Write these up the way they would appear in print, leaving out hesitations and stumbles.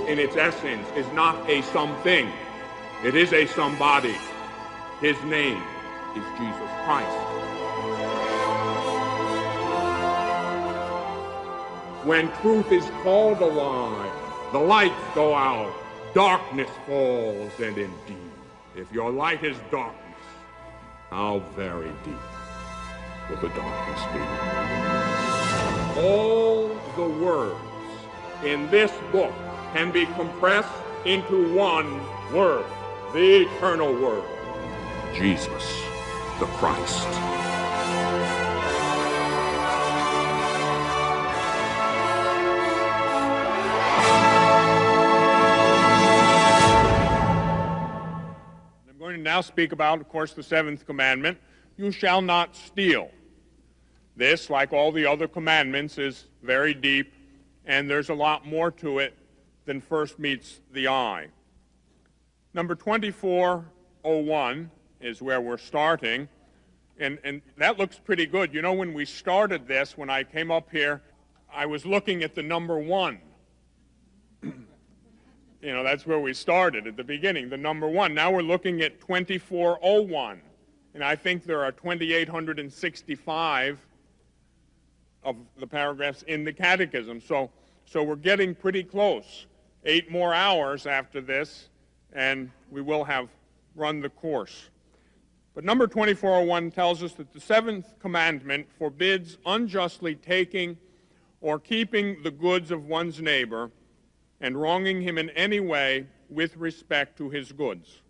in its essence is not a something. It is a somebody. His name is Jesus Christ. When truth is called a lie, the lights go out, darkness falls, and indeed, if your light is darkness, how very deep will the darkness be? All the words in this book can be compressed into one word, the eternal word, Jesus the Christ. I'm going to now speak about, of course, the 7th commandment, you shall not steal. This, like all the other commandments, is very deep, and there's a lot more to it than first meets the eye. Number 2401 is where we're starting, and that looks pretty good. You know, when we started this, when I came up here, I was looking at the number 1. You know, that's where we started at the beginning, the number 1. Now we're looking at 2401, and I think there are 2,865 of the paragraphs in the Catechism. So we're getting pretty close. 8 more hours after this, and we will have run the course. But number 2401 tells us that the 7th commandment forbids unjustly taking or keeping the goods of one's neighbor and wronging him in any way with respect to his goods.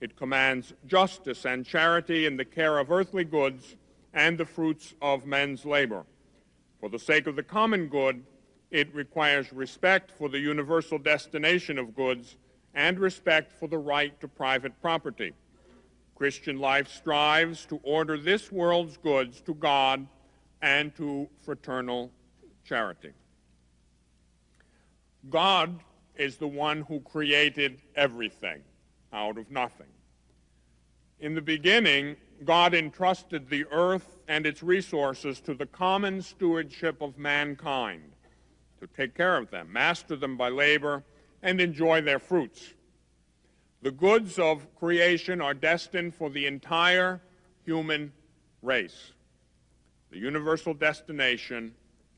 It commands justice and charity in the care of earthly goods and the fruits of men's labor. For the sake of the common good, it requires respect for the universal destination of goods and respect for the right to private property. Christian life strives to order this world's goods to God and to fraternal charity. God is the one who created everything out of nothing. In the beginning, God entrusted the earth and its resources to the common stewardship of mankind, to take care of them, master them by labor, and enjoy their fruits. The goods of creation are destined for the entire human race. The universal destination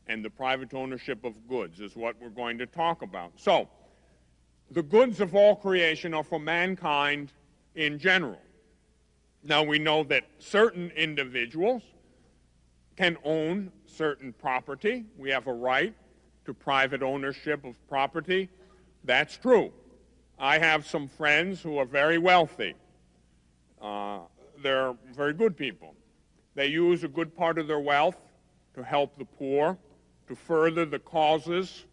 and the private ownership of goods is what we're going to talk about. So, the goods of all creation are for mankind in general. Now, we know that certain individuals can own certain property. We have a right to private ownership of property. That's true. I have some friends who are very wealthy. They're very good people. They use a good part of their wealth to help the poor, to further the causes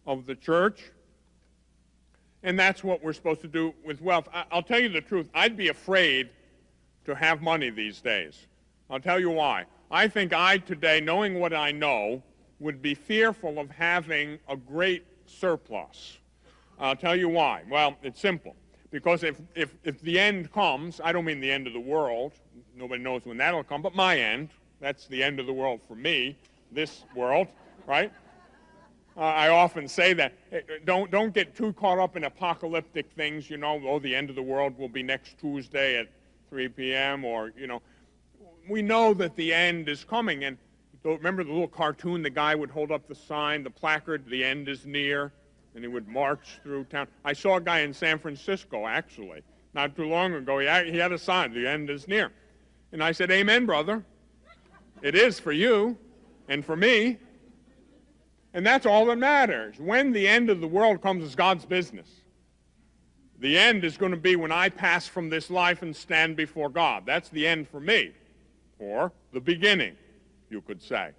of the church. And that's what we're supposed to do with wealth. I'll tell you the truth. I'd be afraid to have money these days. I'll tell you why. I think I today, knowing what I know, would be fearful of having a great surplus. I'll tell you why. Well, it's simple. Because if the end comes, I don't mean the end of the world. Nobody knows when that'll come, but my end. That's the end of the world for me, this world, right? I often say that. Don't get too caught up in apocalyptic things, you know, oh, the end of the world will be next Tuesday at 3 p.m. or, you know. We know that the end is coming. And remember the little cartoon, the guy would hold up the sign, the placard, the end is near, and he would march through town. I saw a guy in San Francisco, actually, not too long ago. He had a sign, the end is near. And I said, amen, brother. It is for you and for me. And that's all that matters. When the end of the world comes, is God's business. The end is going to be when I pass from this life and stand before God. That's the end for me, or the beginning, you could say.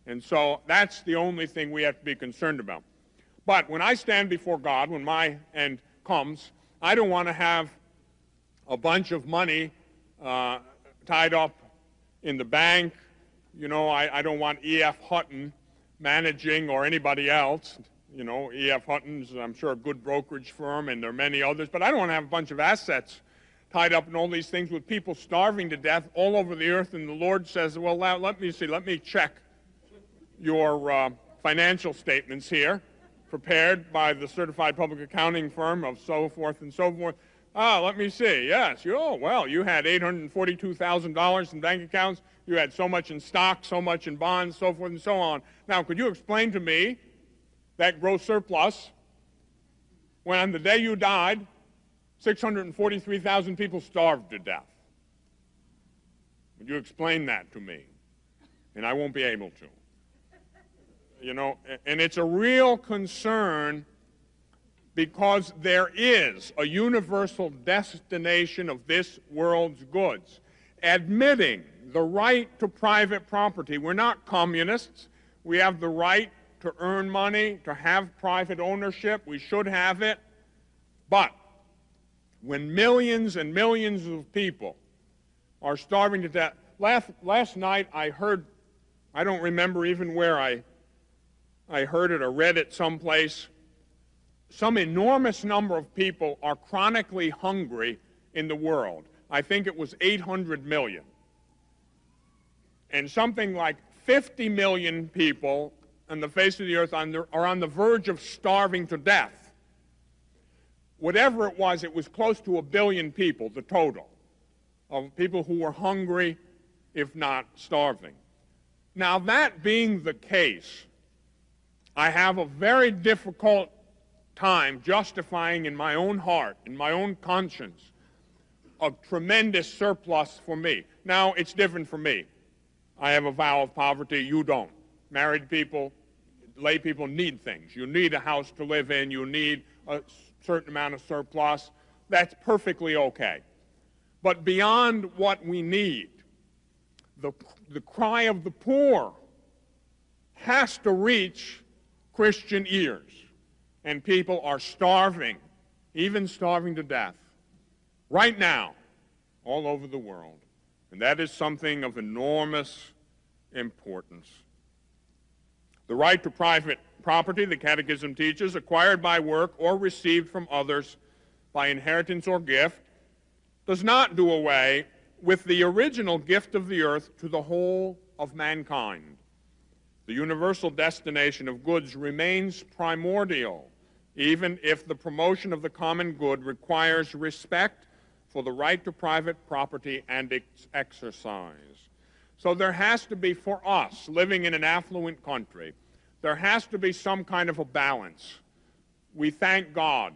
And so that's the only thing we have to be concerned about. But when I stand before God, when my end comes, I don't want to have a bunch of money tied up in the bank. You know, I don't want E.F. Hutton managing, or anybody else. You know, E.F. Hutton's, I'm sure, a good brokerage firm, and there are many others. But I don't want to have a bunch of assets tied up in all these things with people starving to death all over the earth. And the Lord says, well, let me check your financial statements here. prepared by the certified public accounting firm of so forth and so forth. Let me see. Yes, you had $842,000 in bank accounts. You had so much in stock, so much in bonds, so forth and so on. Now, could you explain to me that gross surplus when on the day you died, 643,000 people starved to death? Would you explain that to me? And I won't be able to. You know, and it's a real concern because there is a universal destination of this world's goods, admitting the right to private property. We're not communists. We have the right to earn money, to have private ownership. We should have it. But when millions and millions of people are starving to death, last night I heard, I don't remember even where I heard it or read it someplace, some enormous number of people are chronically hungry in the world. I think it was 800 million. And something like 50 million people on the face of the earth are on the verge of starving to death. Whatever it was close to 1 billion people, the total, of people who were hungry, if not starving. Now, that being the case, I have a very difficult time justifying in my own heart, in my own conscience, a tremendous surplus for me. Now, it's different for me. I have a vow of poverty. You don't. Married people, lay people need things. You need a house to live in. You need a certain amount of surplus. That's perfectly okay. But beyond what we need, the cry of the poor has to reach Christian ears. And people are starving, even starving to death, right now, all over the world. And that is something of enormous importance. The right to private property, the Catechism teaches, acquired by work or received from others by inheritance or gift, does not do away with the original gift of the earth to the whole of mankind. The universal destination of goods remains primordial, even if the promotion of the common good requires respect for the right to private property and its exercise. So there has to be, for us, living in an affluent country, there has to be some kind of a balance. We thank God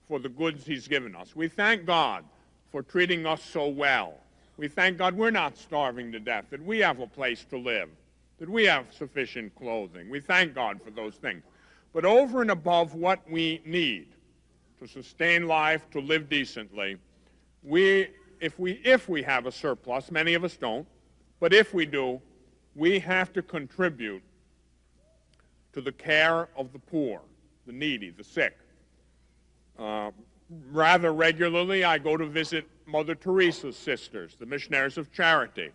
for the goods He's given us. We thank God for treating us so well. We thank God we're not starving to death, that we have a place to live, that we have sufficient clothing. We thank God for those things. But over and above what we need to sustain life, to live decently, if we have a surplus, many of us don't, but if we do, we have to contribute to the care of the poor, the needy, the sick. Rather regularly, I go to visit Mother Teresa's sisters, the Missionaries of Charity.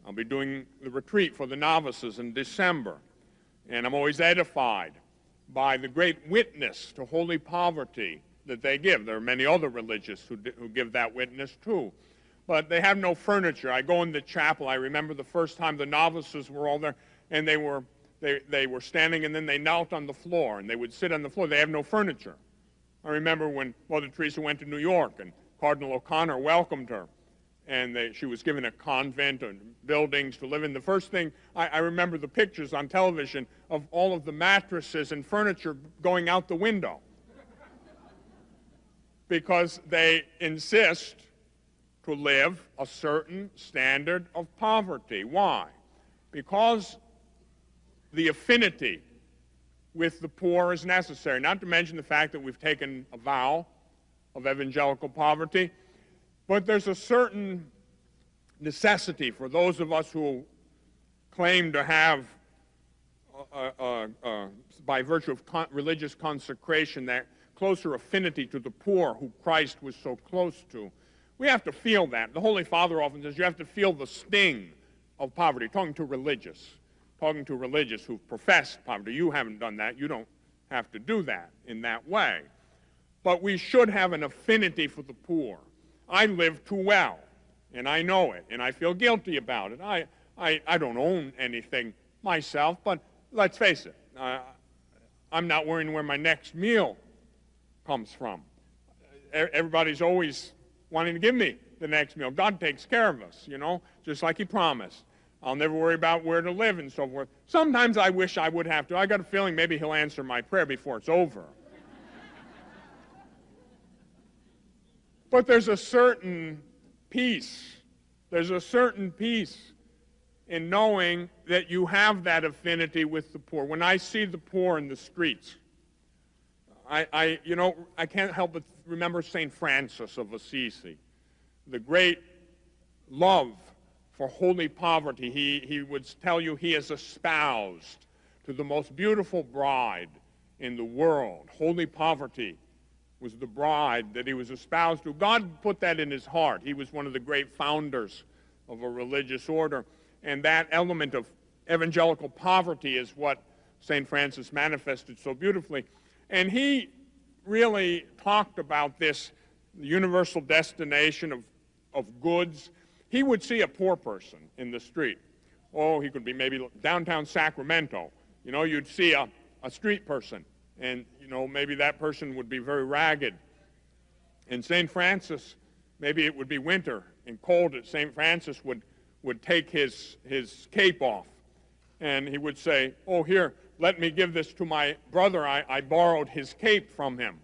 I'll be doing the retreat for the novices in December, and I'm always edified by the great witness to holy poverty that they give. There are many other religious who give that witness too. But they have no furniture. I go in the chapel. I remember the first time the novices were all there, and they were standing, and then they knelt on the floor, and they would sit on the floor. They have no furniture. I remember when Mother Teresa went to New York, and Cardinal O'Connor welcomed her, and she was given a convent and buildings to live in. The first thing, I remember the pictures on television of all of the mattresses and furniture going out the window because they insist to live a certain standard of poverty. Why? Because the affinity with the poor is necessary, not to mention the fact that we've taken a vow of evangelical poverty, but there's a certain necessity for those of us who claim to have, by virtue of religious consecration, that closer affinity to the poor who Christ was so close to. We have to feel that. The Holy Father often says you have to feel the sting of poverty, talking to religious who profess poverty. You haven't done that. You don't have to do that in that way. But we should have an affinity for the poor. I live too well, and I know it, and I feel guilty about it. I don't own anything myself, but let's face it, I'm not worrying where my next meal comes from. Everybody's always wanting to give me the next meal. God takes care of us, just like he promised. I'll never worry about where to live and so forth. Sometimes I wish I would have to. I got a feeling maybe he'll answer my prayer before it's over. But there's a certain peace. There's a certain peace in knowing that you have that affinity with the poor. When I see the poor in the streets, I can't help but remember St. Francis of Assisi, the great love for holy poverty. He would tell you he is espoused to the most beautiful bride in the world. Holy poverty was the bride that he was espoused to. God put that in his heart. He was one of the great founders of a religious order. And that element of evangelical poverty is what St. Francis manifested so beautifully. And he really talked about this universal destination of goods. He would see a poor person in the street. Oh, he could be maybe downtown Sacramento. You'd see a street person, and, maybe that person would be very ragged. And St. Francis, maybe it would be winter and cold, and St. Francis would take his cape off, and he would say, oh, here, let me give this to my brother. I borrowed his cape from him.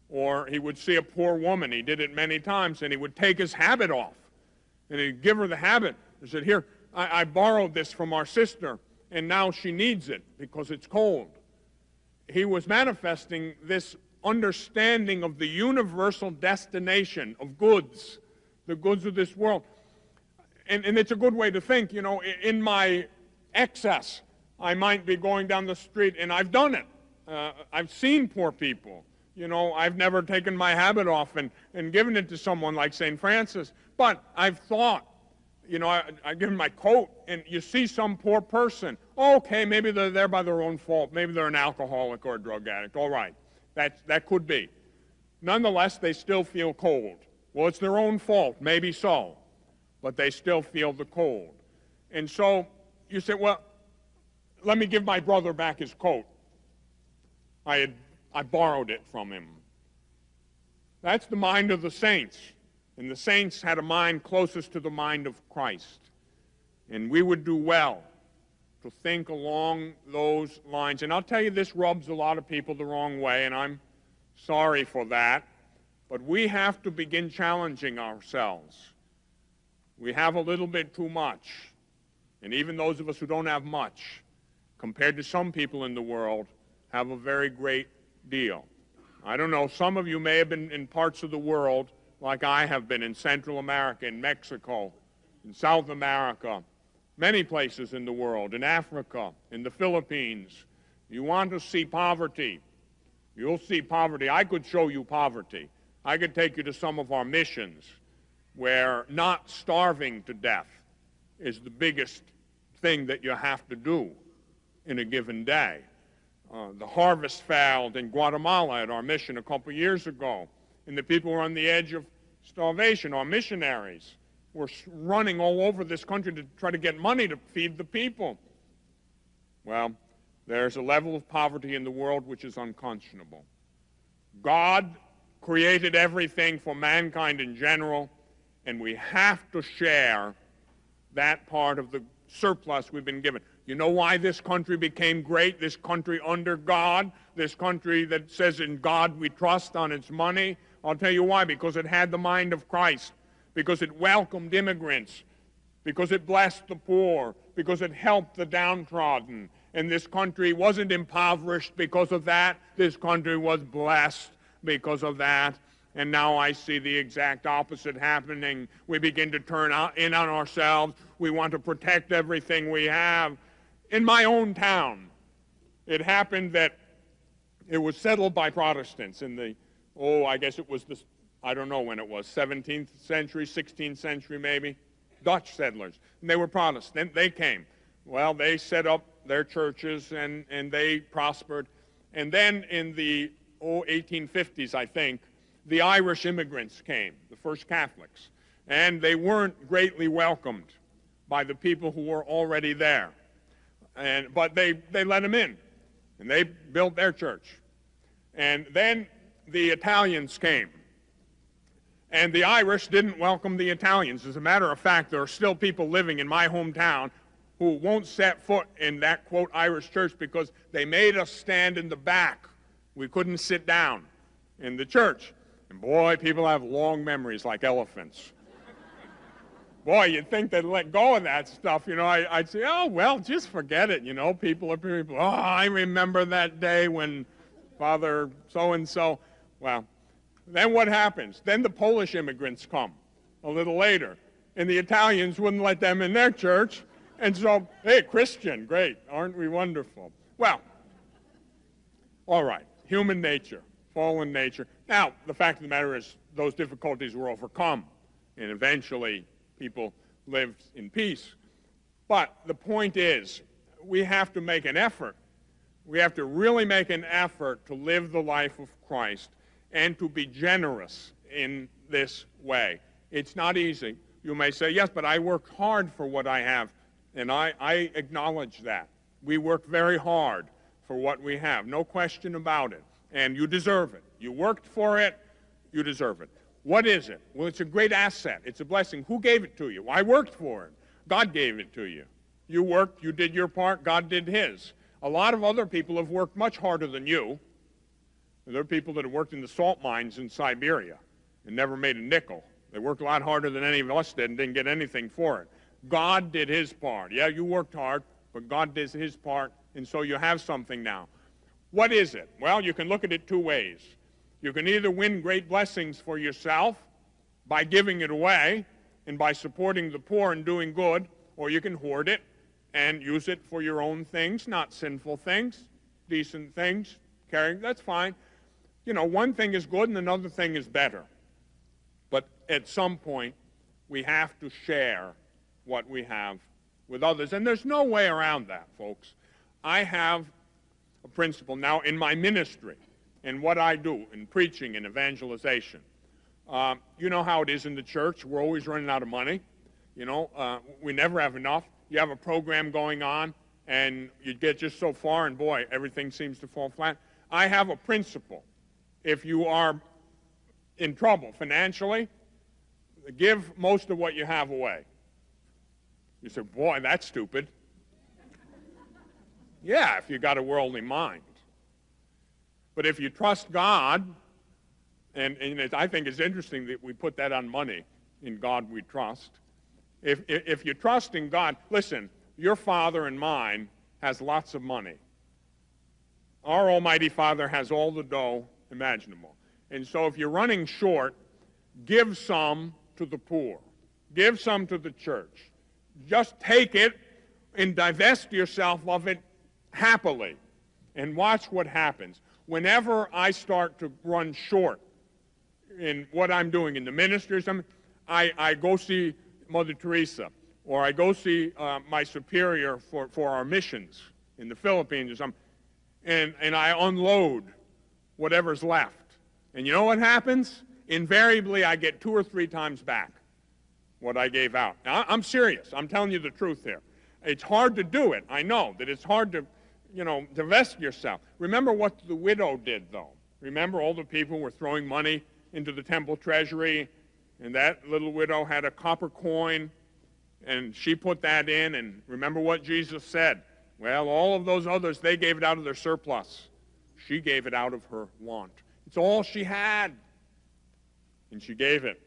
Or he would see a poor woman. He did it many times, and he would take his habit off, and he'd give her the habit. He said, here, I borrowed this from our sister, and now she needs it because it's cold. He was manifesting this understanding of the universal destination of goods, the goods of this world. And it's a good way to think, in my excess, I might be going down the street, and I've done it. I've seen poor people. I've never taken my habit off and given it to someone like St. Francis, but I've thought, I give them my coat, and you see some poor person. Okay, maybe they're there by their own fault. Maybe they're an alcoholic or a drug addict. All right, that could be. Nonetheless, they still feel cold. Well, it's their own fault, maybe so, but they still feel the cold. And so you say, well, let me give my brother back his coat. I borrowed it from him. That's the mind of the saints. And the saints had a mind closest to the mind of Christ. And we would do well to think along those lines. And I'll tell you, this rubs a lot of people the wrong way, and I'm sorry for that. But we have to begin challenging ourselves. We have a little bit too much. And even those of us who don't have much, compared to some people in the world, have a very great deal. I don't know, some of you may have been in parts of the world like I have been in Central America, in Mexico, in South America, many places in the world, in Africa, in the Philippines. You want to see poverty, you'll see poverty. I could show you poverty. I could take you to some of our missions where not starving to death is the biggest thing that you have to do in a given day. The harvest failed in Guatemala at our mission a couple years ago, and the people were on the edge of starvation. Our missionaries were running all over this country to try to get money to feed the people. Well, there's a level of poverty in the world which is unconscionable. God created everything for mankind in general, and we have to share that part of the surplus we've been given. You know why this country became great, this country under God, this country that says in God we trust on its money? I'll tell you why. Because it had the mind of Christ, because it welcomed immigrants, because it blessed the poor, because it helped the downtrodden. And this country wasn't impoverished because of that. This country was blessed because of that. And now I see the exact opposite happening. We begin to turn in on ourselves. We want to protect everything we have. In my own town, it happened that it was settled by Protestants in the, I guess it was this, I don't know when it was, 17th century, 16th century maybe, Dutch settlers. And they were Protestant. They came. Well, they set up their churches and they prospered. And then in the 1850s, I think, the Irish immigrants came, the first Catholics. And they weren't greatly welcomed by the people who were already there. But they let them in. And they built their church. And then the Italians came. And the Irish didn't welcome the Italians. As a matter of fact, there are still people living in my hometown who won't set foot in that, quote, Irish church because they made us stand in the back. We couldn't sit down in the church. And boy, people have long memories like elephants. Boy, you'd think they'd let go of that stuff. You know, I'd say, oh, well, just forget it. You know, people are people. Oh, I remember that day when Father so-and-so. Well, then what happens? Then the Polish immigrants come a little later. And the Italians wouldn't let them in their church. And so, hey, Christian, great. Aren't we wonderful? Well, all right. Human nature, fallen nature. Now, the fact of the matter is those difficulties were overcome. And eventually, people lived in peace. But the point is, we have to make an effort. We have to really make an effort to live the life of Christ and to be generous in this way. It's not easy. You may say, yes, but I worked hard for what I have. And I acknowledge that. We work very hard for what we have. No question about it. And you deserve it. You worked for it. You deserve it. What is it? Well, it's a great asset. It's a blessing. Who gave it to you? I worked for it. God gave it to you. You worked. You did your part. God did his. A lot of other people have worked much harder than you. There are people that have worked in the salt mines in Siberia and never made a nickel. They worked a lot harder than any of us did and didn't get anything for it. God did his part. Yeah, you worked hard, but God did his part, and so you have something now. What is it? Well, you can look at it two ways. You can either win great blessings for yourself by giving it away and by supporting the poor and doing good, or you can hoard it and use it for your own things, not sinful things, decent things, caring. That's fine. You know, one thing is good and another thing is better. But at some point, we have to share what we have with others. And there's no way around that, folks. I have a principle now in my ministry and what I do in preaching and evangelization. You know how it is in the church. We're always running out of money. You know, we never have enough. You have a program going on, and you get just so far, and boy, everything seems to fall flat. I have a principle. If you are in trouble financially, give most of what you have away. You say, boy, that's stupid. Yeah, if you got a worldly mind. But if you trust God, and I think it's interesting that we put that on money, in God we trust. If you trust in God, listen, your Father and mine has lots of money. Our Almighty Father has all the dough imaginable. And so if you're running short, give some to the poor. Give some to the church. Just take it and divest yourself of it happily and watch what happens. Whenever I start to run short in what I'm doing in the ministry or something, I go see Mother Teresa, or I go see my superior for our missions in the Philippines or something, and I unload whatever's left. And you know what happens? Invariably, I get 2 or 3 times back what I gave out. Now, I'm serious. I'm telling you the truth here. It's hard to do it. I know that it's hard to, divest yourself. Remember what the widow did, though. Remember all the people were throwing money into the temple treasury, and that little widow had a copper coin, and she put that in, and remember what Jesus said. Well, all of those others, they gave it out of their surplus. She gave it out of her want. It's all she had, and she gave it.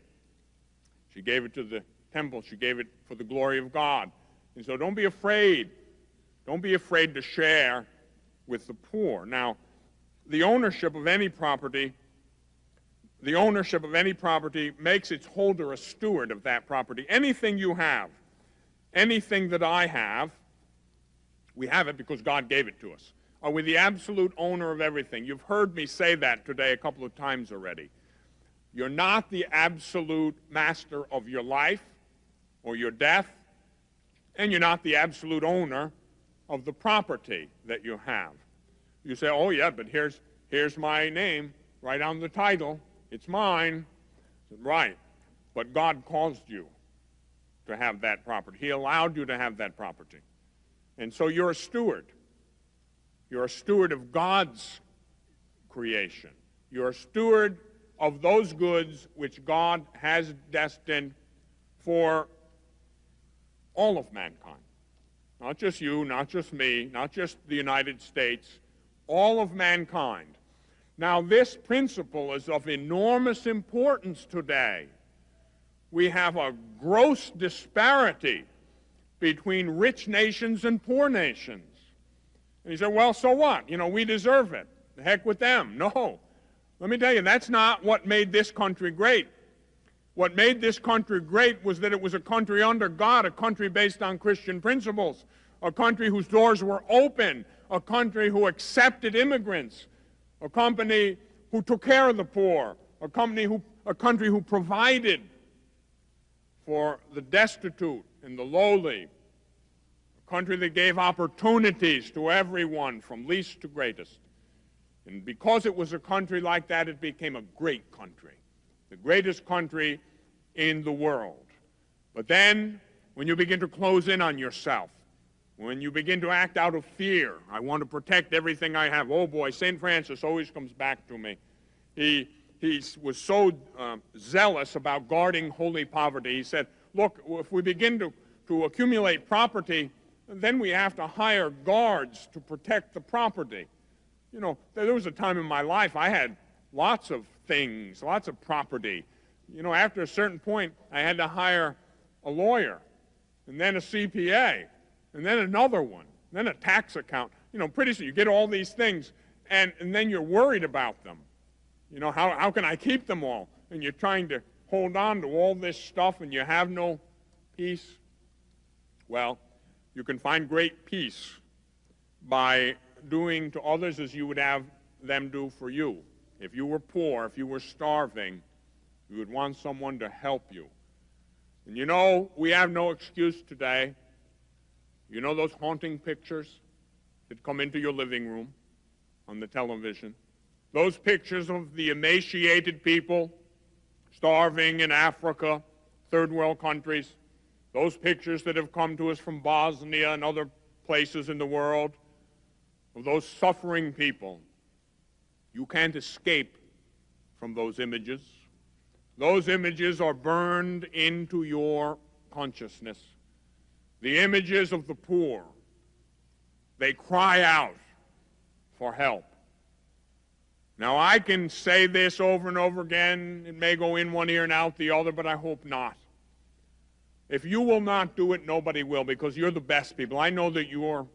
She gave it to the temple. She gave it for the glory of God. And so don't be afraid. Don't be afraid to share with the poor. Now, the ownership of any property makes its holder a steward of that property. Anything you have, anything that I have, we have it because God gave it to us. Are we the absolute owner of everything? You've heard me say that today a couple of times already. You're not the absolute master of your life or your death, and you're not the absolute owner of the property that you have. You say, oh yeah, but here's my name right on the title. It's mine. Right. But God caused you to have that property. He allowed you to have that property. And so you're a steward. You're a steward of God's creation. You're a steward of those goods which God has destined for all of mankind. Not just you, not just me, not just the United States, all of mankind. Now, this principle is of enormous importance today. We have a gross disparity between rich nations and poor nations. And you say, well, so what? You know, we deserve it. The heck with them. No. Let me tell you, that's not what made this country great. What made this country great was that it was a country under God, a country based on Christian principles, a country whose doors were open, a country who accepted immigrants, a company who took care of the poor, a country who provided for the destitute and the lowly, a country that gave opportunities to everyone from least to greatest. And because it was a country like that, it became a great country, the greatest country in the world. But then, when you begin to close in on yourself, when you begin to act out of fear, I want to protect everything I have. Oh boy, St. Francis always comes back to me. He was so zealous about guarding holy poverty. He said, look, if we begin to accumulate property, then we have to hire guards to protect the property. You know, there was a time in my life I had lots of things, lots of property. You know, after a certain point, I had to hire a lawyer, and then a CPA, and then another one, then a tax account. You know, pretty soon you get all these things, and then you're worried about them. You know, how can I keep them all? And you're trying to hold on to all this stuff, and you have no peace. Well, you can find great peace by doing to others as you would have them do for you. If you were poor, if you were starving, you would want someone to help you. And you know, we have no excuse today. You know those haunting pictures that come into your living room on the television? Those pictures of the emaciated people starving in Africa, third world countries. Those pictures that have come to us from Bosnia and other places in the world, of those suffering people. You can't escape from those images. Those images are burned into your consciousness. The images of the poor, they cry out for help. Now, I can say this over and over again. It may go in one ear and out the other, but I hope not. If you will not do it, nobody will, because you're the best people. I know that you're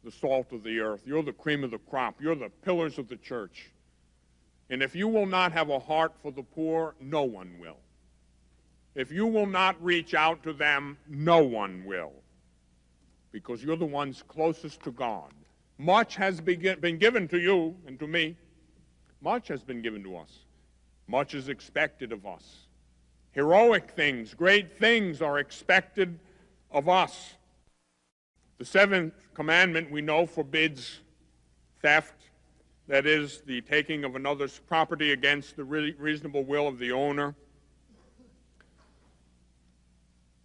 the salt of the earth. You're the cream of the crop. You're the pillars of the church. And if you will not have a heart for the poor, no one will. If you will not reach out to them, no one will. Because you're the ones closest to God. Much has been given to you and to me. Much has been given to us. Much is expected of us. Heroic things, great things are expected of us. The 7th Commandment, we know, forbids theft. That is, the taking of another's property against the reasonable will of the owner.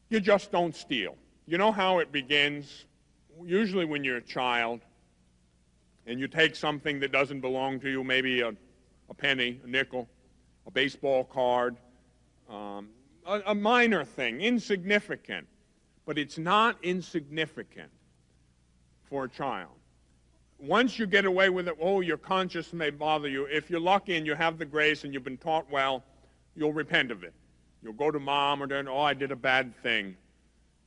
You just don't steal. You know how it begins? Usually when you're a child and you take something that doesn't belong to you, maybe a penny, a nickel, a baseball card, a minor thing, insignificant. But it's not insignificant for a child. Once you get away with it, oh, your conscience may bother you. If you're lucky and you have the grace and you've been taught well, you'll repent of it. You'll go to mom or dad, oh, I did a bad thing,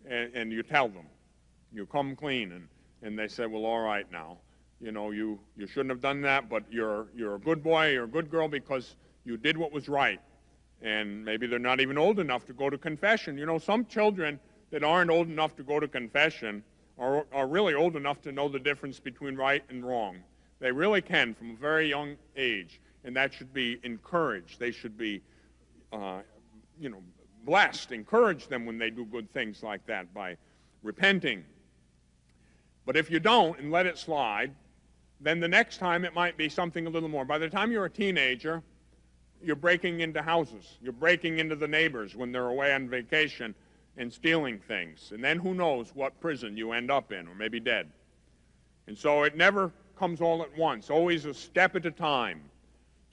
and you tell them. You come clean, and they say, well, all right now. You know, you shouldn't have done that, but you're a good boy, you're a good girl because you did what was right. And maybe they're not even old enough to go to confession. You know, some children that aren't old enough to go to confession are really old enough to know the difference between right and wrong. They really can from a very young age, and that should be encouraged. They should be, blessed. Encourage them when they do good things like that by repenting. But if you don't and let it slide, then the next time it might be something a little more. By the time you're a teenager, you're breaking into houses. You're breaking into the neighbors when they're away on vacation and stealing things. And then who knows what prison you end up in, or maybe dead. And so it never comes all at once, always a step at a time.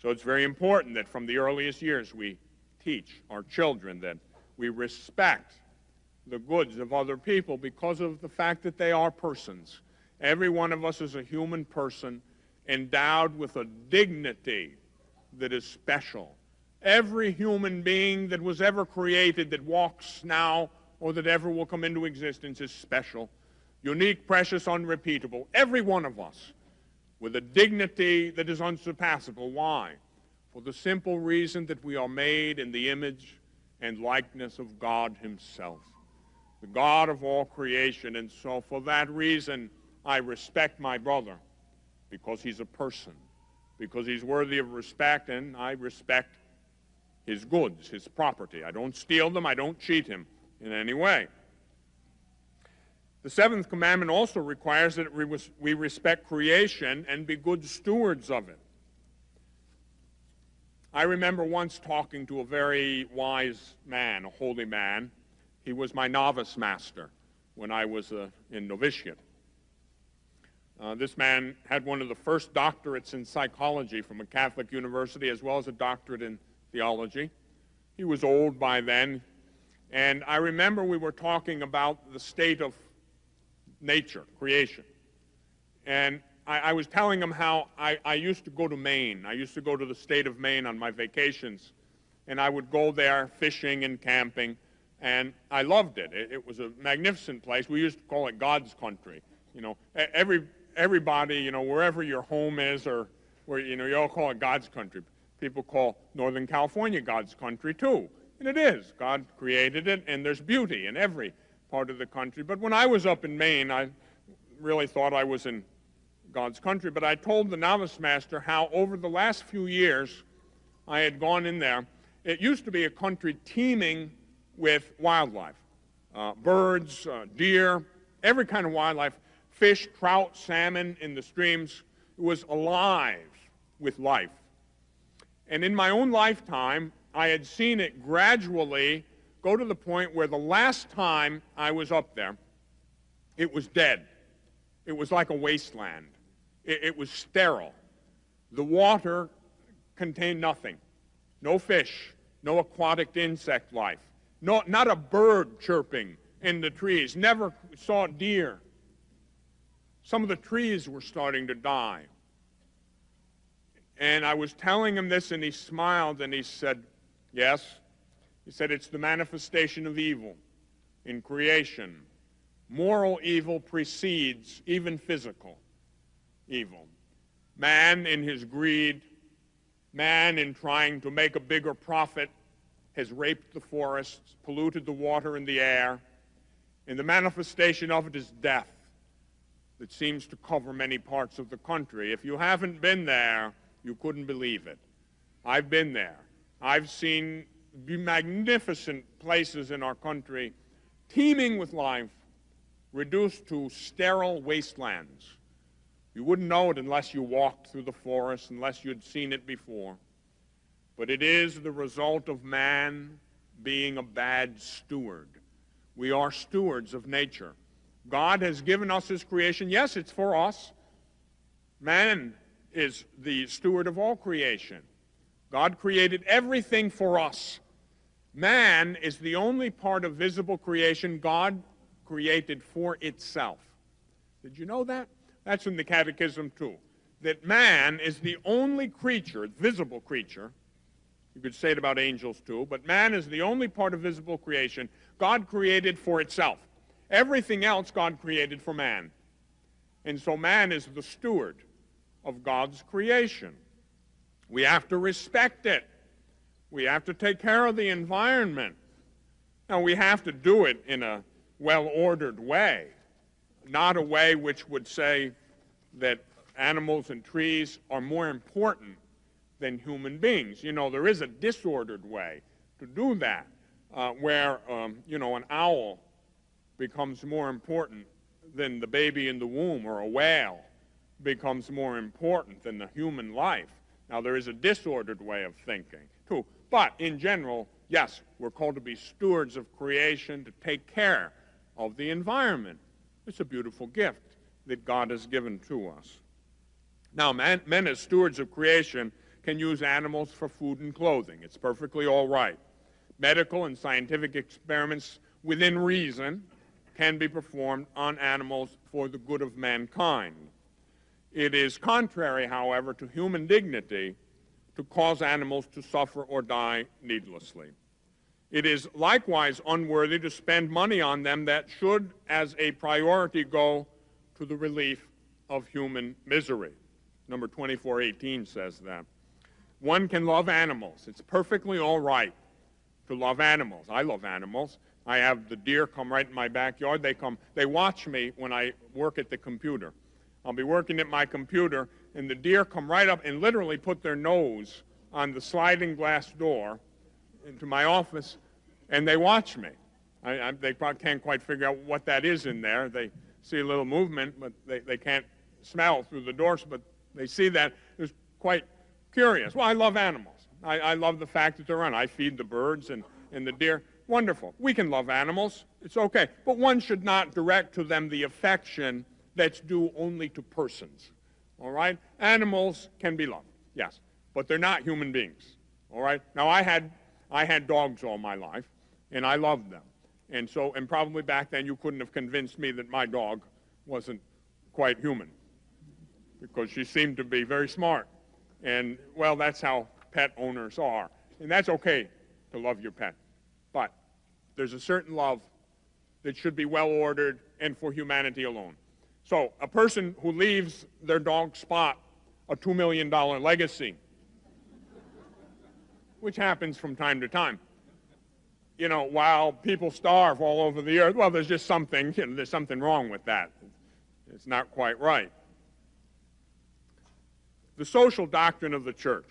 So it's very important that from the earliest years we teach our children that we respect the goods of other people because of the fact that they are persons. Every one of us is a human person endowed with a dignity that is special. Every human being that was ever created, that walks now, or that ever will come into existence is special, unique, precious, unrepeatable. Every one of us with a dignity that is unsurpassable. Why? For the simple reason that we are made in the image and likeness of God himself, the God of all creation. And so for that reason, I respect my brother, because he's a person, because he's worthy of respect, and I respect his goods, his property. I don't steal them. I don't cheat him in any way. The 7th Commandment also requires that we respect creation and be good stewards of it. I remember once talking to a very wise man, a holy man. He was my novice master when I was in novitiate. This man had one of the first doctorates in psychology from a Catholic university, as well as a doctorate in theology. He was old by then, and I remember we were talking about the state of nature, creation. And I was telling him how I used to go to Maine. I used to go to the state of Maine on my vacations, and I would go there fishing and camping, and I loved it. It was a magnificent place. We used to call it God's country. You know, everybody, you know, wherever your home is, or where, you know, you all call it God's country. People call Northern California God's country too, and it is. God created it, and there's beauty in every part of the country. But when I was up in Maine, I really thought I was in God's country. But I told the novice master how over the last few years I had gone in there. It used to be a country teeming with wildlife, birds, deer, every kind of wildlife, fish, trout, salmon in the streams. It was alive with life. And in my own lifetime, I had seen it gradually go to the point where the last time I was up there, it was dead. It was like a wasteland. It was sterile. The water contained nothing. No fish, no aquatic insect life, not a bird chirping in the trees. Never saw deer. Some of the trees were starting to die. And I was telling him this, and he smiled, and he said, yes. He said, it's the manifestation of evil in creation. Moral evil precedes even physical evil. Man in his greed, man in trying to make a bigger profit, has raped the forests, polluted the water and the air, and the manifestation of it is death that seems to cover many parts of the country. If you haven't been there, you couldn't believe it. I've been there. I've seen magnificent places in our country teeming with life, reduced to sterile wastelands. You wouldn't know it unless you walked through the forest, unless you'd seen it before. But it is the result of man being a bad steward. We are stewards of nature. God has given us his creation. Yes, it's for us. Man is the steward of all creation. God created everything for us. Man is the only part of visible creation God created for itself. Did you know that? That's in the Catechism too. That man is the only creature, visible creature, you could say it about angels too, but man is the only part of visible creation God created for itself. Everything else God created for man. And so man is the steward of God's creation. We have to respect it. We have to take care of the environment. Now, we have to do it in a well-ordered way, not a way which would say that animals and trees are more important than human beings. You know, there is a disordered way to do that, where, you know, an owl becomes more important than the baby in the womb, or a whale becomes more important than the human life. Now, there is a disordered way of thinking, too. But in general, yes, we're called to be stewards of creation, to take care of the environment. It's a beautiful gift that God has given to us. Now, men as stewards of creation can use animals for food and clothing. It's perfectly all right. Medical and scientific experiments within reason can be performed on animals for the good of mankind. It is contrary, however, to human dignity to cause animals to suffer or die needlessly. It is likewise unworthy to spend money on them that should, as a priority, go to the relief of human misery. Number 2418 says that. One can love animals. It's perfectly all right to love animals. I love animals. I have the deer come right in my backyard. They watch me when I work at the computer. I'll be working at my computer, and the deer come right up and literally put their nose on the sliding glass door into my office, and they watch me. They probably can't quite figure out what that is in there. They see a little movement, but they can't smell through the doors, but they see that. It's quite curious. Well, I love animals. I love the fact that they're around. I feed the birds and the deer. Wonderful. We can love animals. It's okay. But one should not direct to them the affection that's due only to persons. All right? Animals can be loved, yes, but they're not human beings. All right? Now, I had dogs all my life, and I loved them. And probably back then you couldn't have convinced me that my dog wasn't quite human, because she seemed to be very smart. And, well, that's how pet owners are. And that's okay to love your pet. But there's a certain love that should be well-ordered and for humanity alone. So a person who leaves their dog Spot a $2 million legacy, which happens from time to time, while people starve all over the earth, well, there's just something, there's something wrong with that. It's not quite right. The social doctrine of the church.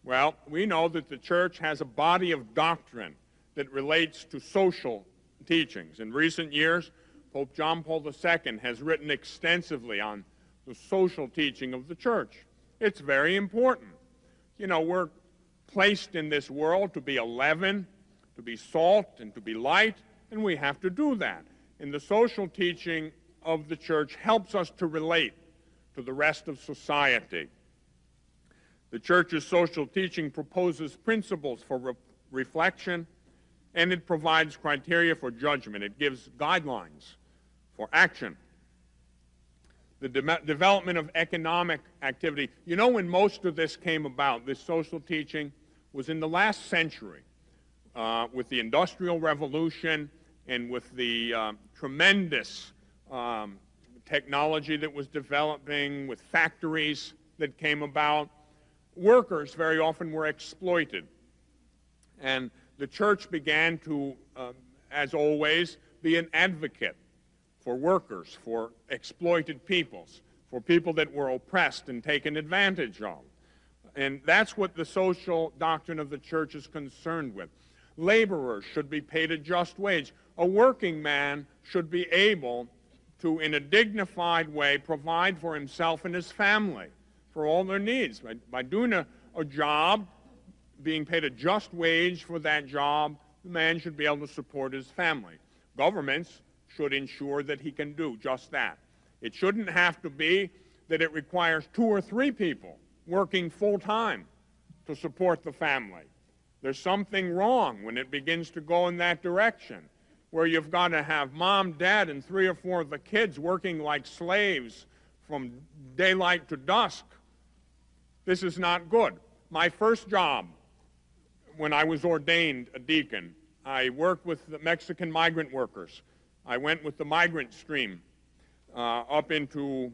Well, we know that the church has a body of doctrine that relates to social teachings. In recent years, Pope John Paul II has written extensively on the social teaching of the church. It's very important. We're placed in this world to be a leaven, to be salt, and to be light, and we have to do that. And the social teaching of the church helps us to relate to the rest of society. The church's social teaching proposes principles for reflection, and it provides criteria for judgment. It gives guidelines for action. The development of economic activity. When most of this came about, this social teaching, was in the last century, with the Industrial Revolution and with the tremendous technology that was developing, with factories that came about. Workers very often were exploited. And the church began to, as always, be an advocate for workers, for exploited peoples, for people that were oppressed and taken advantage of. And that's what the social doctrine of the church is concerned with. Laborers should be paid a just wage. A working man should be able to, in a dignified way, provide for himself and his family, for all their needs. By doing a job, being paid a just wage for that job, the man should be able to support his family. Governments should ensure that he can do just that. It shouldn't have to be that it requires 2 or 3 people working full-time to support the family. There's something wrong when it begins to go in that direction, where you've got to have mom, dad, and 3 or 4 of the kids working like slaves from daylight to dusk. This is not good. My first job, when I was ordained a deacon, I worked with the Mexican migrant workers. I went with the migrant stream up into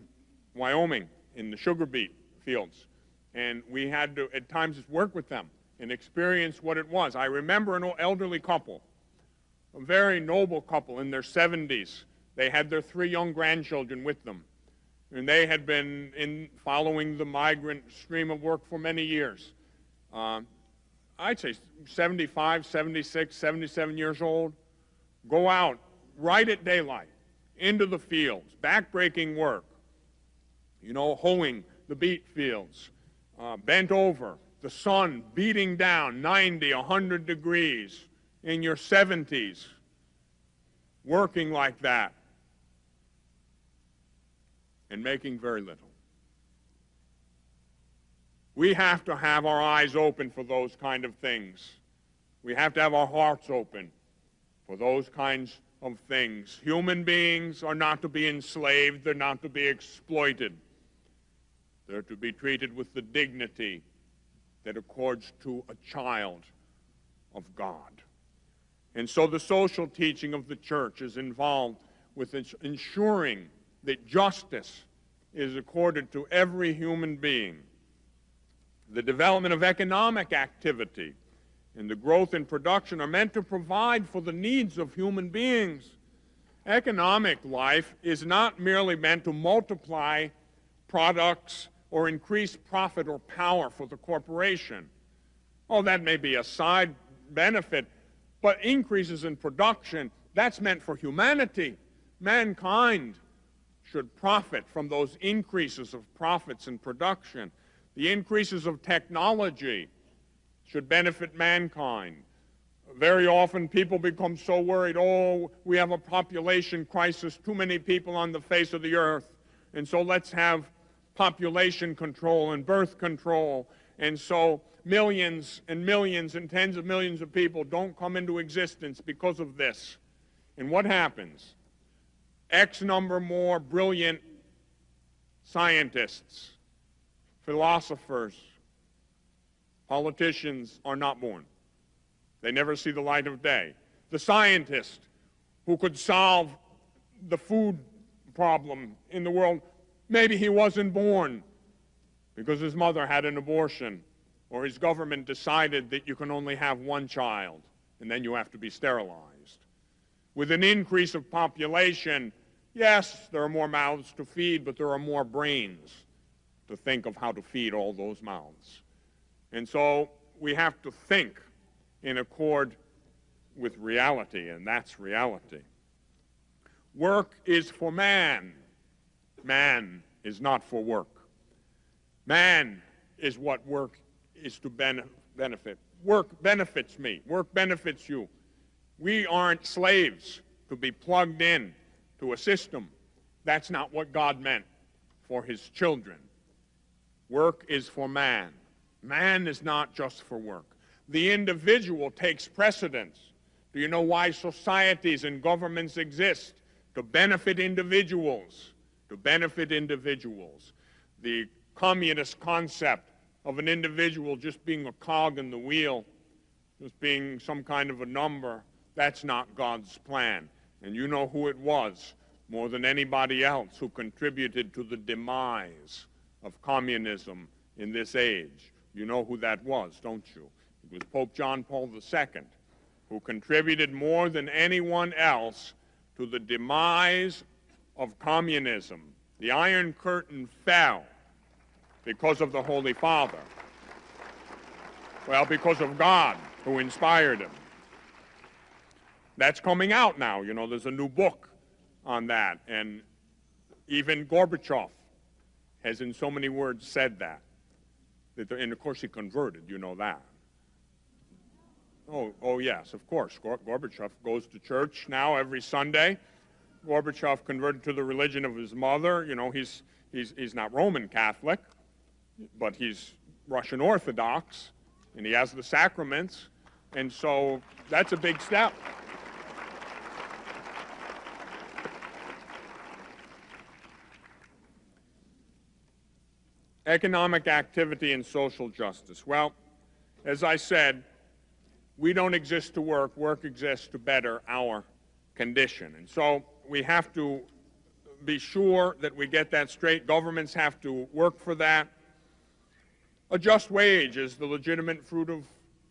Wyoming in the sugar beet fields. And we had to, at times, just work with them and experience what it was. I remember an elderly couple, a very noble couple in their 70s. They had their 3 young grandchildren with them. And they had been following the migrant stream of work for many years. I'd say 75, 76, 77 years old. Go out right at daylight into the fields, back-breaking work, hoeing the beet fields, bent over, the sun beating down 90, 100 degrees in your 70s, working like that and making very little. We have to have our eyes open for those kind of things. We have to have our hearts open for those kinds of things. Human beings are not to be enslaved. They're not to be exploited. They're to be treated with the dignity that accords to a child of God. And so the social teaching of the church is involved with ensuring that justice is accorded to every human being. The development of economic activity and the growth in production are meant to provide for the needs of human beings. Economic life is not merely meant to multiply products or increase profit or power for the corporation. Oh, that may be a side benefit, but increases in production, that's meant for humanity. Mankind should profit from those increases of profits and production. The increases of technology should benefit mankind. Very often people become so worried, oh, we have a population crisis, too many people on the face of the earth, and so let's have population control and birth control, and so millions and millions and tens of millions of people don't come into existence because of this. And what happens? X number more brilliant scientists, philosophers, politicians are not born. They never see the light of day. The scientist who could solve the food problem in the world, maybe he wasn't born because his mother had an abortion, or his government decided that you can only have one child and then you have to be sterilized. With an increase of population, yes, there are more mouths to feed, but there are more brains to think of how to feed all those mouths. And so we have to think in accord with reality, and that's reality. Work is for man. Man is not for work. Man is what work is to benefit. Work benefits me. Work benefits you. We aren't slaves to be plugged in to a system. That's not what God meant for his children. Work is for man. Man is not just for work. The individual takes precedence. Do you know why societies and governments exist? To benefit individuals. To benefit individuals. The communist concept of an individual just being a cog in the wheel, just being some kind of a number, that's not God's plan. And you know who it was, more than anybody else, who contributed to the demise of communism in this age. You know who that was, don't you? It was Pope John Paul II, who contributed more than anyone else to the demise of communism. The Iron Curtain fell because of the Holy Father. Well, because of God, who inspired him. That's coming out now. You know, there's a new book on that, and even Gorbachev has in so many words said that. And of course he converted, you know that. Oh yes, of course. Gorbachev goes to church now every Sunday. Gorbachev converted to the religion of his mother. You know, he's not Roman Catholic, but he's Russian Orthodox, and he has the sacraments, and so that's a big step. Economic activity and social justice. Well, as I said, we don't exist to work. Work exists to better our condition. And so we have to be sure that we get that straight. Governments have to work for that. A just wage is the legitimate fruit of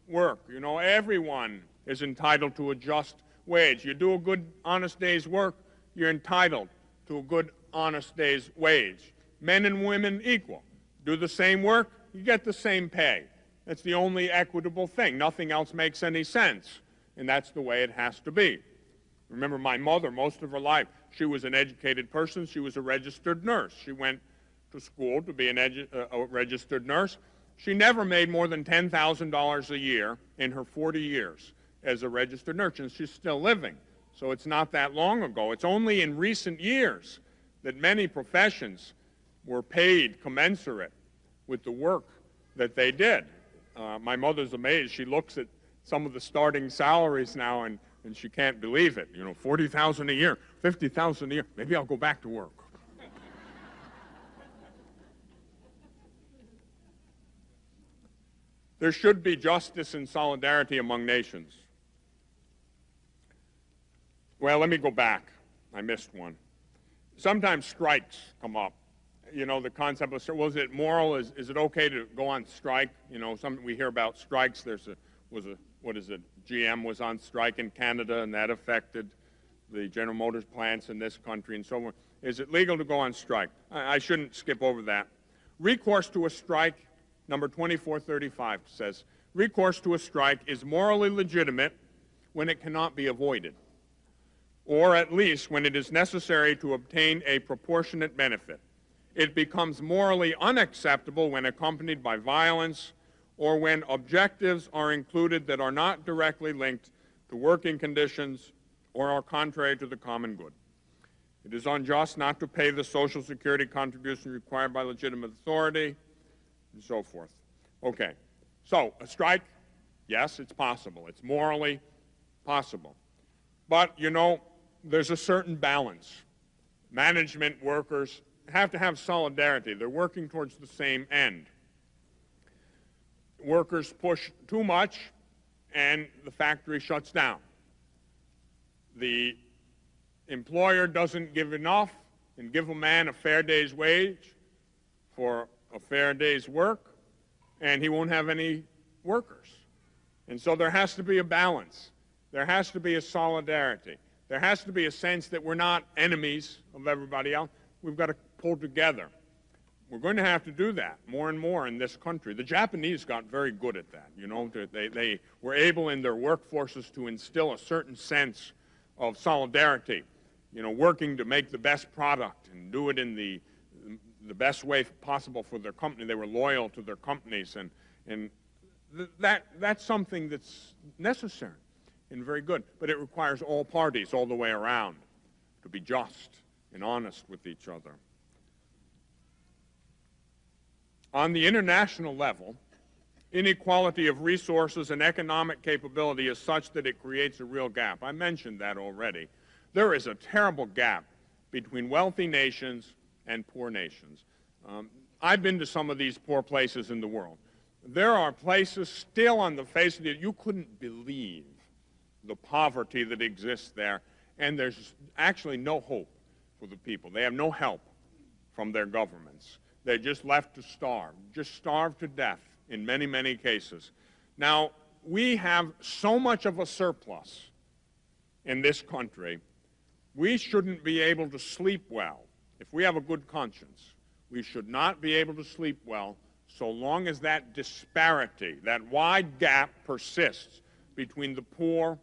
work. You know, everyone is entitled to a just wage. You do a good, honest day's work, you're entitled to a good, honest day's wage. Men and women equal. Do the same work, you get the same pay. That's the only equitable thing. Nothing else makes any sense, and that's the way it has to be. Remember, my mother, most of her life, she was an educated person. She was a registered nurse. She went to school to be a registered nurse. She never made more than $10,000 a year in her 40 years as a registered nurse, and she's still living. So it's not that long ago. It's only in recent years that many professions were paid commensurate with the work that they did. My mother's amazed. She looks at some of the starting salaries now, and she can't believe it. You know, $40,000 a year, $50,000 a year. Maybe I'll go back to work. There should be justice and solidarity among nations. Well, let me go back. I missed one. Sometimes strikes come up. You know, the concept of, was it moral? Is it okay to go on strike? You know, we hear about strikes. GM was on strike in Canada, and that affected the General Motors plants in this country and so on. Is it legal to go on strike? I shouldn't skip over that. Recourse to a strike, number 2435 says, recourse to a strike is morally legitimate when it cannot be avoided, or at least when it is necessary to obtain a proportionate benefit. It becomes morally unacceptable when accompanied by violence or when objectives are included that are not directly linked to working conditions or are contrary to the common good. It is unjust not to pay the Social Security contribution required by legitimate authority, and so forth. Okay, so a strike, yes, it's possible. It's morally possible. But, you know, there's a certain balance. Management workers have to have solidarity. They're working towards the same end. Workers push too much, and the factory shuts down. The employer doesn't give enough and give a man a fair day's wage for a fair day's work, and he won't have any workers. And so there has to be a balance. There has to be a solidarity. There has to be a sense that we're not enemies of everybody else. We've got to pull together. We're going to have to do that more and more in this country. The Japanese got very good at that. You know, they were able in their workforces to instill a certain sense of solidarity, you know, working to make the best product and do it in the best way possible for their company. They were loyal to their companies, and that's something that's necessary and very good. But it requires all parties all the way around to be just and honest with each other. On the international level, inequality of resources and economic capability is such that it creates a real gap. I mentioned that already. There is a terrible gap between wealthy nations and poor nations. I've been to some of these poor places in the world. There are places still on the face of the earth, you couldn't believe the poverty that exists there, and there's actually no hope for the people. They have no help from their governments. They're just left to starve, just starve to death in many, many cases. Now, we have so much of a surplus in this country, we shouldn't be able to sleep well. If we have a good conscience, we should not be able to sleep well so long as that disparity, that wide gap persists between the poor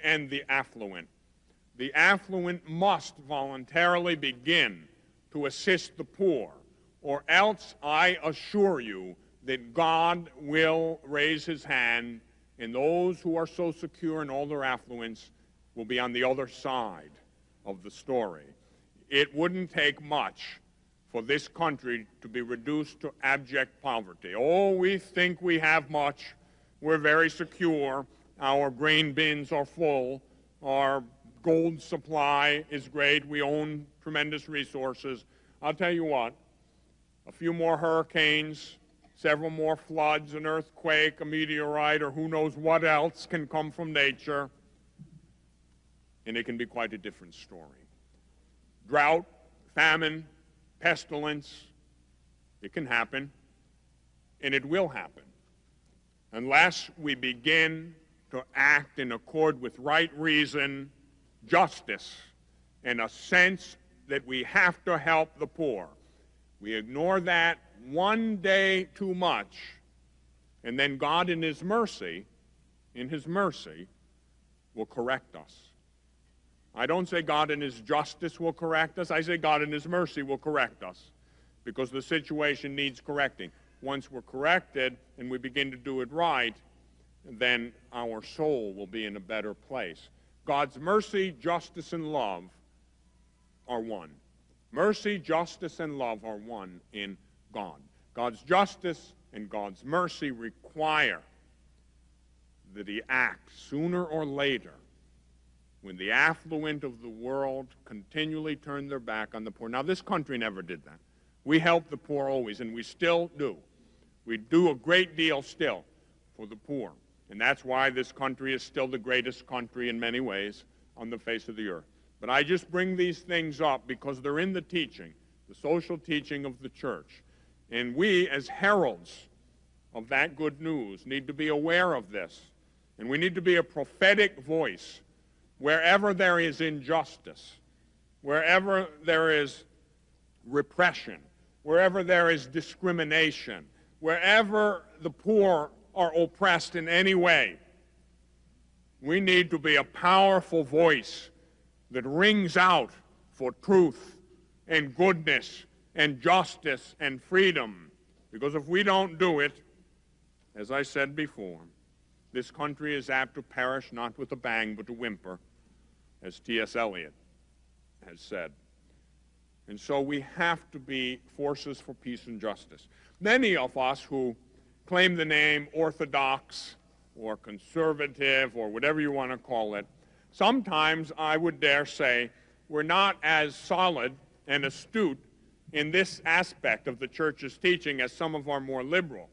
and the affluent. The affluent must voluntarily begin to assist the poor, or else I assure you that God will raise his hand, and those who are so secure in all their affluence will be on the other side of the story. It wouldn't take much for this country to be reduced to abject poverty. Oh, we think we have much. We're very secure. Our grain bins are full. Our gold supply is great. We own tremendous resources. I'll tell you what, a few more hurricanes, several more floods, an earthquake, a meteorite, or who knows what else can come from nature, and it can be quite a different story. Drought, famine, pestilence, it can happen, and it will happen, unless we begin to act in accord with right reason, justice, and a sense that we have to help the poor. We ignore that one day too much, and then God in his mercy, will correct us. I don't say God in his justice will correct us. I say God in his mercy will correct us, because the situation needs correcting. Once we're corrected and we begin to do it right, then our soul will be in a better place. God's mercy, justice, and love are one. Mercy, justice, and love are one in God. God's justice and God's mercy require that he act sooner or later when the affluent of the world continually turn their back on the poor. Now, this country never did that. We help the poor always, and we still do. We do a great deal still for the poor. And that's why this country is still the greatest country in many ways on the face of the earth. But I just bring these things up because they're in the teaching, the social teaching of the church. And we, as heralds of that good news, need to be aware of this. And we need to be a prophetic voice wherever there is injustice, wherever there is repression, wherever there is discrimination, wherever the poor are oppressed in any way. We need to be a powerful voice that rings out for truth and goodness and justice and freedom. Because if we don't do it, as I said before, this country is apt to perish not with a bang but a whimper, as T.S. Eliot has said. And so we have to be forces for peace and justice. Many of us who claim the name orthodox or conservative or whatever you want to call it, sometimes I would dare say we're not as solid and astute in this aspect of the church's teaching as some of our more liberal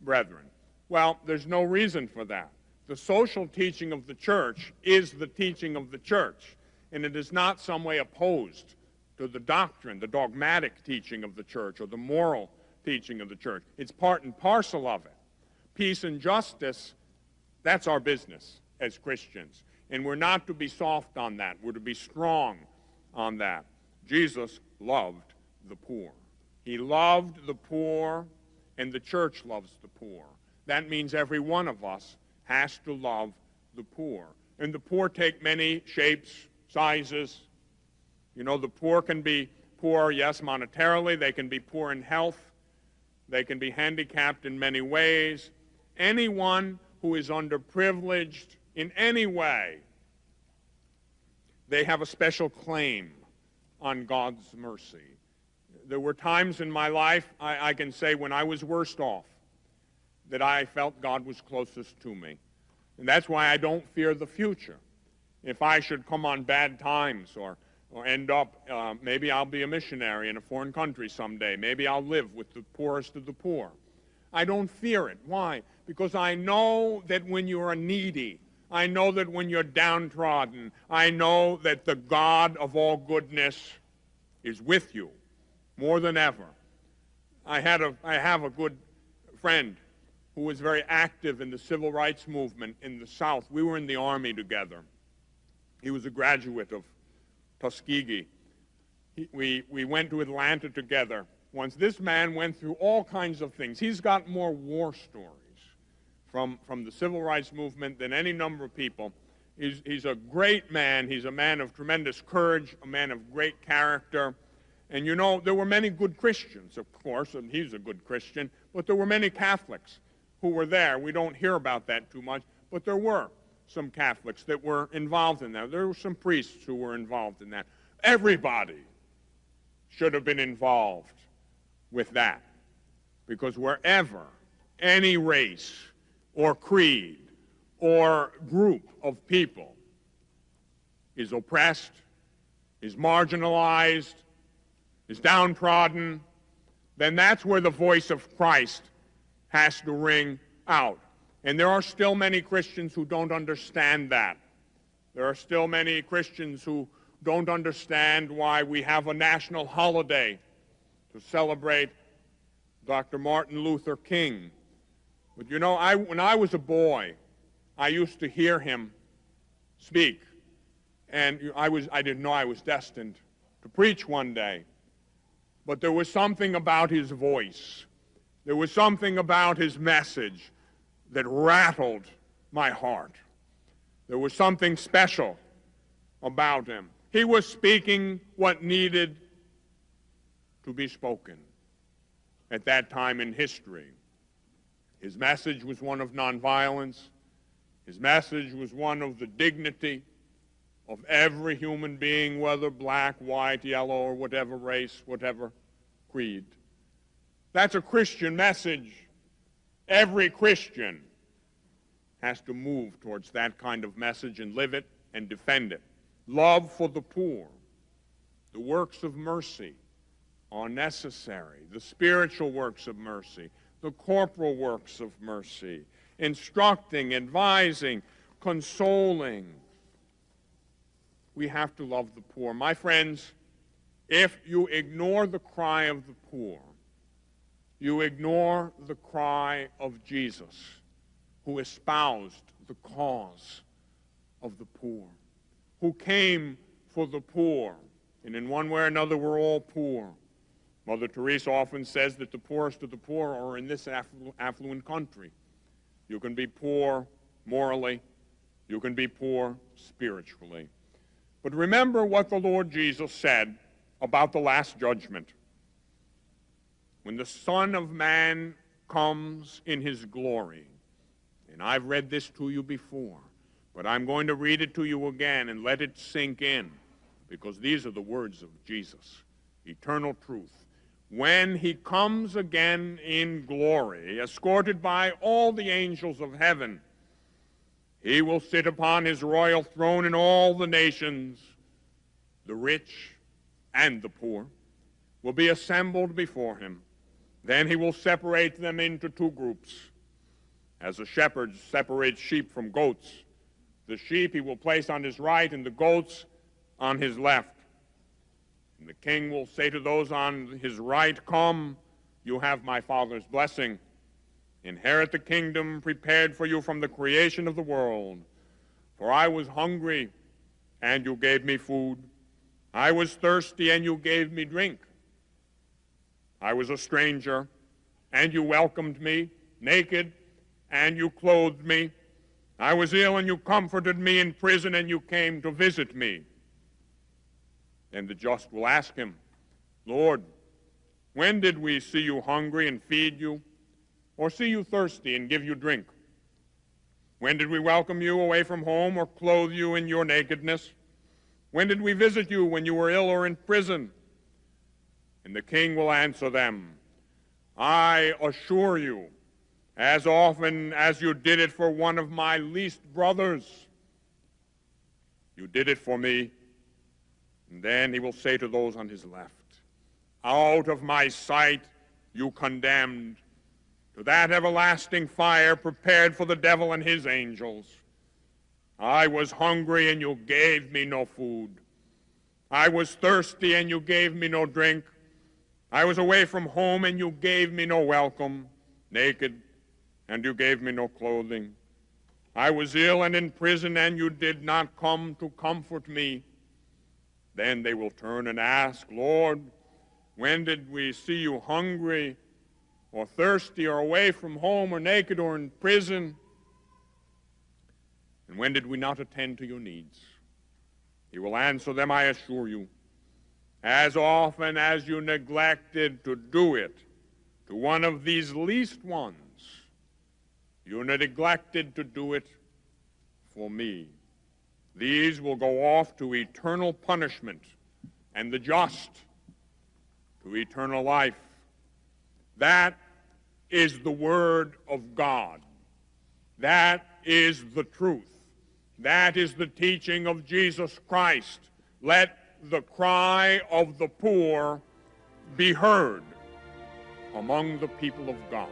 brethren. Well, there's no reason for that. The social teaching of the church is the teaching of the church, and it is not some way opposed to the doctrine, the dogmatic teaching of the church, or the moral teaching of the church. It's part and parcel of it. Peace and justice, that's our business as Christians. And we're not to be soft on that. We're to be strong on that. Jesus loved the poor. He loved the poor, and the church loves the poor. That means every one of us has to love the poor. And the poor take many shapes, sizes. You know, the poor can be poor, yes, monetarily. They can be poor in health. They can be handicapped in many ways. Anyone who is underprivileged in any way, they have a special claim on God's mercy. There were times in my life, I can say, when I was worst off, that I felt God was closest to me. And that's why I don't fear the future. If I should come on bad times or end up, maybe I'll be a missionary in a foreign country someday. Maybe I'll live with the poorest of the poor. I don't fear it. Why? Because I know that when you're needy, I know that when you're downtrodden, I know that the God of all goodness is with you more than ever. I have a good friend who was very active in the civil rights movement in the South. We were in the Army together. He was a graduate of Tuskegee. We went to Atlanta together once. This man went through all kinds of things. He's got more war stories from the civil rights movement than any number of people. He's a great man. He's a man of tremendous courage, a man of great character. And you know, there were many good Christians, of course, and he's a good Christian, but there were many Catholics who were there. We don't hear about that too much, but there were some Catholics that were involved in that. There were some priests who were involved in that. Everybody should have been involved with that, because wherever any race or creed or group of people is oppressed, is marginalized, is downtrodden, then that's where the voice of Christ has to ring out. And there are still many Christians who don't understand that. There are still many Christians who don't understand why we have a national holiday to celebrate Dr. Martin Luther King. But you know, when I was a boy, I used to hear him speak. And I didn't know I was destined to preach one day. But there was something about his voice. There was something about his message that rattled my heart. There was something special about him. He was speaking what needed to be spoken at that time in history. His message was one of nonviolence. His message was one of the dignity of every human being, whether black, white, yellow, or whatever race, whatever creed. That's a Christian message Every Christian has to move towards that kind of message and live it and defend it. Love for the poor. The works of mercy are necessary. The spiritual works of mercy. The corporal works of mercy. Instructing, advising, consoling. We have to love the poor. My friends, if you ignore the cry of the poor, you ignore the cry of Jesus, who espoused the cause of the poor, who came for the poor. And in one way or another, we're all poor. Mother Teresa often says that the poorest of the poor are in this affluent country. You can be poor morally. You can be poor spiritually. But remember what the Lord Jesus said about the last judgment. When the Son of Man comes in his glory, and I've read this to you before, but I'm going to read it to you again and let it sink in, because these are the words of Jesus, eternal truth. When he comes again in glory, escorted by all the angels of heaven, he will sit upon his royal throne, and all the nations, the rich and the poor, will be assembled before him. Then he will separate them into two groups. As a shepherd separates sheep from goats, the sheep he will place on his right and the goats on his left. And the king will say to those on his right, "Come, you have my Father's blessing. Inherit the kingdom prepared for you from the creation of the world. For I was hungry, and you gave me food. I was thirsty, and you gave me drink. I was a stranger, and you welcomed me, naked, and you clothed me. I was ill, and you comforted me, in prison, and you came to visit me." And the just will ask him, "Lord, when did we see you hungry and feed you, or see you thirsty and give you drink? When did we welcome you away from home or clothe you in your nakedness? When did we visit you when you were ill or in prison?" And the king will answer them, "I assure you, as often as you did it for one of my least brothers, you did it for me." And then he will say to those on his left, "Out of my sight, you condemned, to that everlasting fire prepared for the devil and his angels. I was hungry, and you gave me no food. I was thirsty, and you gave me no drink. I was away from home, and you gave me no welcome, naked, and you gave me no clothing. I was ill and in prison, and you did not come to comfort me." Then they will turn and ask, "Lord, when did we see you hungry or thirsty or away from home or naked or in prison? And when did we not attend to your needs?" He will answer them, "I assure you, as often as you neglected to do it to one of these least ones, you neglected to do it for me." These will go off to eternal punishment, and the just to eternal life. That is the word of God. That is the truth. That is the teaching of Jesus Christ. Let the cry of the poor be heard among the people of God.